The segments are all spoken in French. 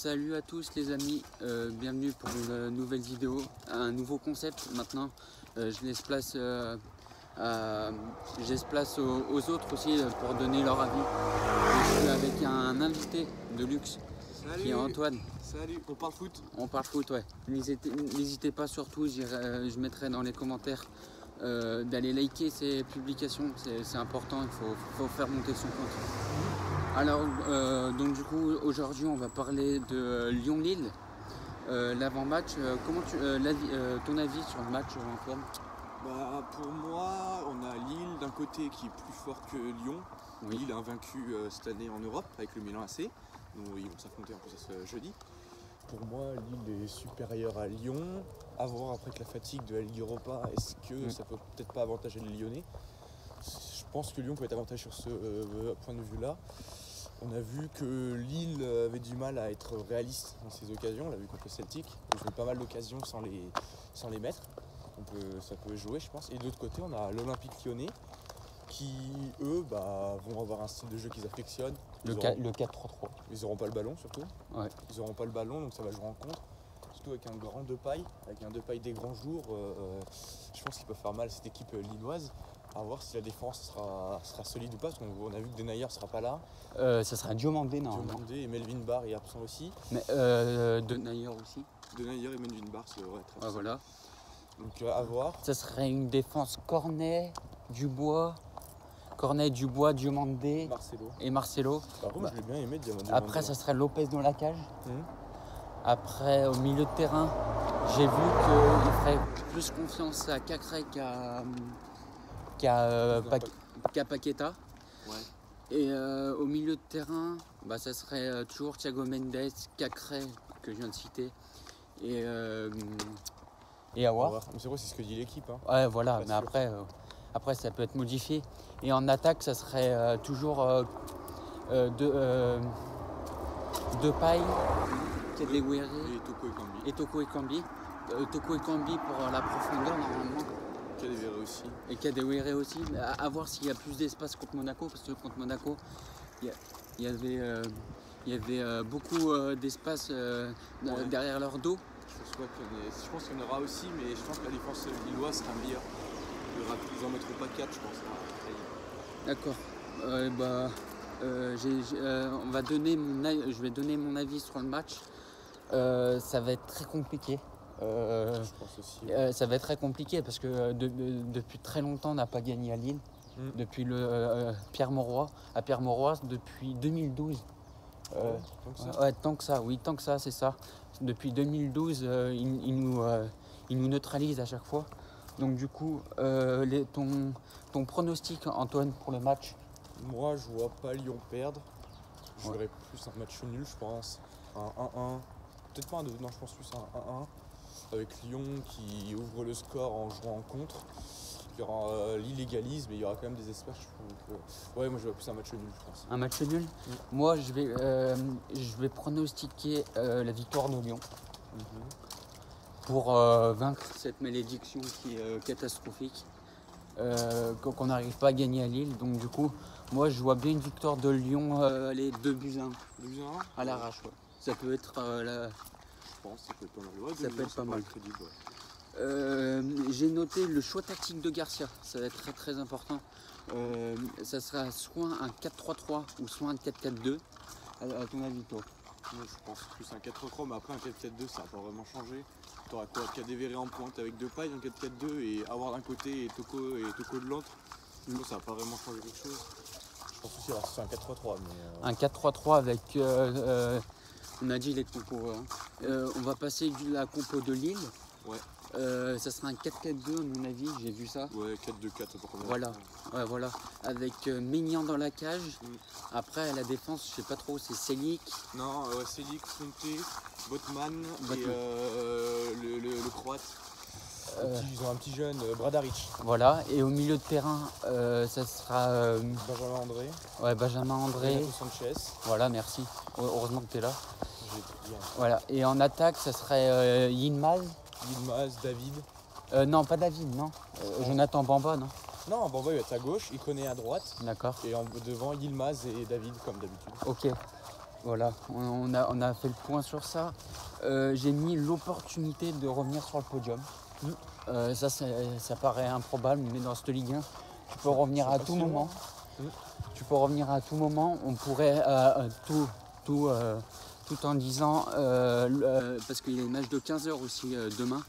Salut à tous les amis, bienvenue pour une nouvelle vidéo, un nouveau concept maintenant. Je laisse place, aux autres aussi pour donner leur avis. Je suis avec un invité de luxe. Salut. Qui est Antoine. Salut, on parle foot. On parle foot, ouais. N'hésitez pas surtout, je mettrai dans les commentaires d'aller liker ces publications, c'est important, il faut faire monter son compte. Alors, donc du coup, aujourd'hui, on va parler de Lyon-Lille, l'avant-match. Comment ton avis sur le match, Antoine? Pour moi, on a Lille d'un côté qui est plus fort que Lyon. Oui. Lille a vaincu cette année en Europe avec le Milan AC. Donc, ils vont s'affronter en plus ce jeudi. Pour moi, Lille est supérieure à Lyon. À voir après que la fatigue de la Ligue Europa, est-ce que ça peut peut-être pas avantager les Lyonnais? Je pense que Lyon peut être avantagé sur ce point de vue-là. On a vu que Lille avait du mal à être réaliste dans ses occasions. On l'a vu contre le Celtic. Ils ont eu pas mal d'occasions sans les mettre. Ça peut jouer, je pense. Et de l'autre côté, on a l'Olympique Lyonnais qui, eux, vont avoir un style de jeu qu'ils affectionnent. Le 4-3-3. Ils n'auront pas le ballon, surtout. Ouais. Ils n'auront pas le ballon, donc ça va jouer en contre. Surtout avec un grand Depay, avec un Depay des grands jours. Je pense qu'il peut faire mal à cette équipe lilloise. À voir si la défense sera solide ou pas, parce qu'on a vu que Denayer ne sera pas là. Ça sera Diomandé, non? Diomandé et Melvin Barr est absent aussi. Mais Denayer aussi. Denayer et Melvin Barr, c'est vrai. Ah, voilà. Donc à voir. Ça serait une défense Cornet, Dubois, Diomandé et Marcelo. Par contre, je l'ai bien aimé Diomandé. Après, ça serait Lopez dans la cage. Après, au milieu de terrain, j'ai vu qu'il ferait plus confiance à Cacré qu'à Paqueta. Ouais. Et au milieu de terrain, ça serait toujours Thiago Mendes, Cacré, que je viens de citer, et Aouar. C'est vrai, c'est ce que dit l'équipe. Ouais, voilà, mais après, ça peut être modifié. Et en attaque, ça serait toujours Depay, Kadewere et Toko Ekambi. Toko Ekambi pour la profondeur, normalement. Kadewere aussi. Et Kadewere aussi. À voir s'il y a plus d'espace contre Monaco, parce que contre Monaco, il y avait beaucoup d'espace derrière leur dos. Je pense qu'il y en aura aussi, mais je pense que la défense lilloise sera meilleure. Ils en mettront pas 4, je pense. D'accord. Je vais donner mon avis sur le match. Ça va être très compliqué. Je pense aussi. Ça va être très compliqué parce que depuis très longtemps, on n'a pas gagné à Lille. Depuis le Pierre-Mauroy. À Pierre-Mauroy, depuis 2012. Tant que ça, c'est ça. Depuis 2012, ils nous neutralisent à chaque fois. Donc du coup, ton pronostic, Antoine, pour le match? Moi, je vois pas Lyon perdre. Je verrais plus un match nul, je pense. Un 1-1. Peut-être pas un 2, non, je pense plus un 1-1. Avec Lyon qui ouvre le score en jouant en contre. Il y aura l'illégalisme, mais il y aura quand même des espaces. Moi je vois plus un match nul, je pense. Un match nul? Moi, je vais pronostiquer la victoire de Lyon. Pour vaincre cette malédiction qui est catastrophique. Qu'on n'arrive pas à gagner à Lille. Donc du coup, moi je vois bien une victoire de Lyon, les 2-1. 2-1 à l'arrache. Ouais. Ça peut être je pense, ça peut être pas mal. Ça peut être pas mal. Crédible, j'ai noté le choix tactique de Garcia, ça va être très très important. Ça sera soit un 4-3-3 ou soit un 4-4-2. À ton avis, toi? Moi je pense plus un 4-3-3, mais après un 4-4-2 ça va pas vraiment changer. Tu auras quoi? Kadewere en pointe avec Depay, un 4-4-2 et avoir d'un côté et Toko de l'autre. Ça va pas vraiment changer quelque chose. Je pense aussi c'est un 4-3-3. Un 4-3-3 avec on a dit les compos. On va passer de la compo de Lille. Ouais. Ça sera un 4-4-2 à mon avis, j'ai vu ça. Ouais, 4-2-4 pour commencer. Voilà. Ouais, voilà. Avec Maignan dans la cage. Après, à la défense, je sais pas trop, c'est Selic. Non, Selic, Fonte, Botman et le Croate. Ils ont un petit jeune, Bradaric. Voilà. Et au milieu de terrain, ça sera Benjamin André. Ouais, Benjamin André. Renato Sanchez. Voilà, merci. Heureusement que tu es là. Voilà. Et en attaque, ça serait Yilmaz, David. Non, pas David, non. Jonathan Bamba, non? Non, Bamba il va être à gauche, il connaît à droite. D'accord. Et devant Yilmaz et David, comme d'habitude. Ok. Voilà, on a fait le point sur ça. J'ai mis l'opportunité de revenir sur le podium. Ça paraît improbable, mais dans cette Ligue 1, tu peux revenir à tout moment. Tu peux revenir à tout moment. On pourrait tout en disant, parce qu'il y a une match de 15h aussi demain.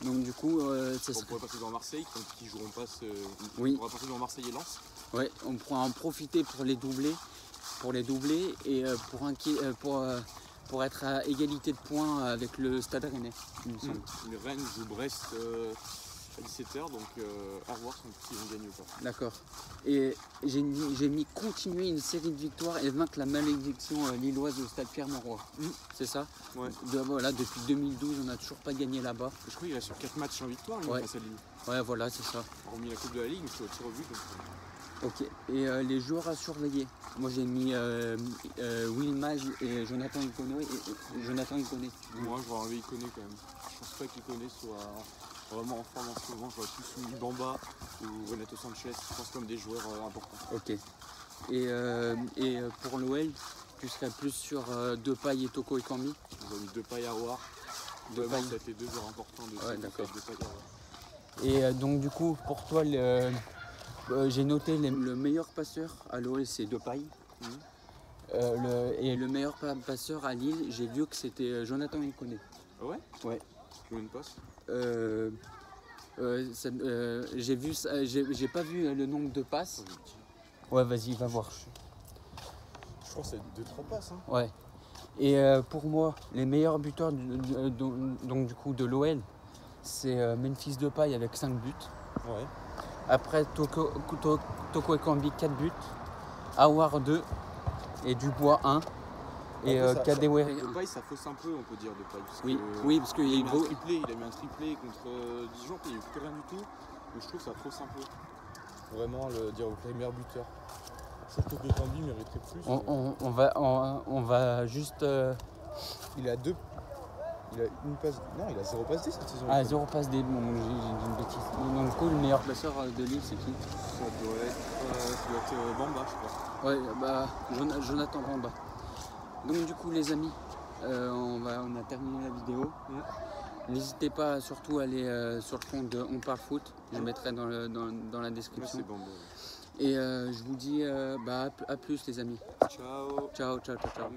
Donc du coup, on pourrait passer devant Marseille, qui joueront pas on va passer devant Marseille et Lens. Ouais, on pourra en profiter pour les doubler et pour être à égalité de points avec le Stade Rennais. Le Rennes joue Brest à 17h, donc à voir s'ils vont gagner ou pas. D'accord. Et j'ai mis continuer une série de victoires et vaincre la malédiction lilloise au Stade Pierre-Mauroy. C'est ça? Ouais. Voilà, depuis 2012, on n'a toujours pas gagné là-bas. Je crois qu'il est sur 4 matchs en victoire, face à Lille. Ouais, voilà, c'est ça. Hormis la Coupe de la Ligue, je suis au tir au but. Ok. Et les joueurs à surveiller. Moi, j'ai mis Will Mage et Jonathan Iconé. Moi, je vais enlever Iconé quand même. Je pense pas qu'Iconé soit vraiment en forme en ce moment. J'aurais plus mis Bamba ou Renato Sanchez. Je pense comme des joueurs importants. Ok. Et pour l'OL, tu serais plus sur Depay et Toko Ekambi? J'aurais mis Depay à Aouar. Depay, ça a été 2 joueurs importants de ouais, d'accord. Depay à Aouar. Et donc, du coup, pour toi, j'ai noté le meilleur passeur à l'OL, c'est Depay. Et le meilleur passeur à Lille, j'ai vu que c'était Jonathan Iconé. Ah ouais? Ouais. Combien de passes? J'ai vu ça, j'ai pas vu le nombre de passes. Ouais, vas-y, va voir. Je crois que c'est 2-3 passes. Hein. Ouais. Et pour moi, les meilleurs buteurs donc du coup de l'OL, c'est Memphis Depay avec 5 buts. Ouais. Après Toko Ekambi 4 buts, Aouar 2 et Dubois 1 et Kadewere 1. Depay, ça fausse un peu, on peut dire, Depay. Oui, parce qu'il il a mis un triplé contre Dijon, il n'y a eu plus rien du tout. Donc je trouve que ça fausse un peu. Vraiment, dire que les meilleurs buteurs. Je trouve que Kambi mériterait plus. On va juste. Il a 2. Il a une passe. Non, il a 0 passe D cette saison. Ah, 0 passe D, bon, j'ai dit une bêtise. Donc, du coup, le meilleur passeur de Lille, c'est qui? Ça doit être Bamba, je crois. Ouais, bah, Jonathan Bamba. Donc, du coup, les amis, on a terminé la vidéo. N'hésitez pas surtout à aller sur le compte de On Parle Foot. Je mettrai dans la description. Ouais, c'est Bamba. Et je vous dis à plus, les amis. Ciao. Ciao, ciao, ciao, ciao.